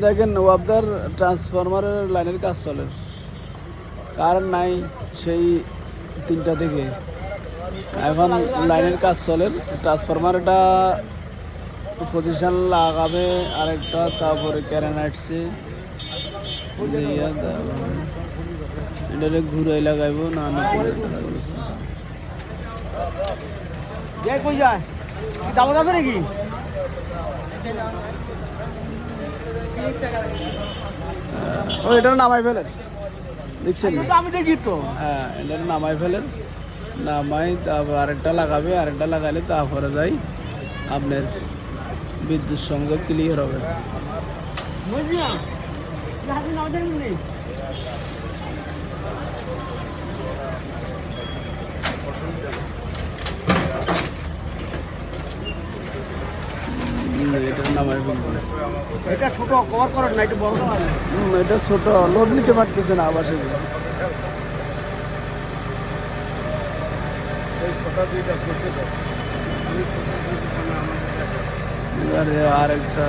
দেখেন ওয়াবদার ট্রান্সফরমারের লাইনের কাজ চলে, কারেন্ট নাই সেই 3টা থেকে। এখন লাইনের কাজ চলে, ট্রান্সফরমারটা পজিশন লাগাবে আরেকটা, তারপরে ক্যারেন আসছে এটা ঘুরাই লাগাইব না কই যায় দাম আছে নাকি? ও এটা নামাই ফেলেন, দেখছেন? আমি দেখি তো। হ্যাঁ, এটা নামাই ফেলেন, নামাই তারপর আরেকটা লাগাবে, আরেকটা লাগালে তারপরে যাই আপনার বিদ্যুৎ সংযোগ ক্লিয়ার হবে। এটা নামাই ফেলবেন। এটা ছোট কভার করেন না, এটা বড় করেন। এটা ছোট, লোড নিতে পারতেছে না আবার সেগুলো। আরেকটা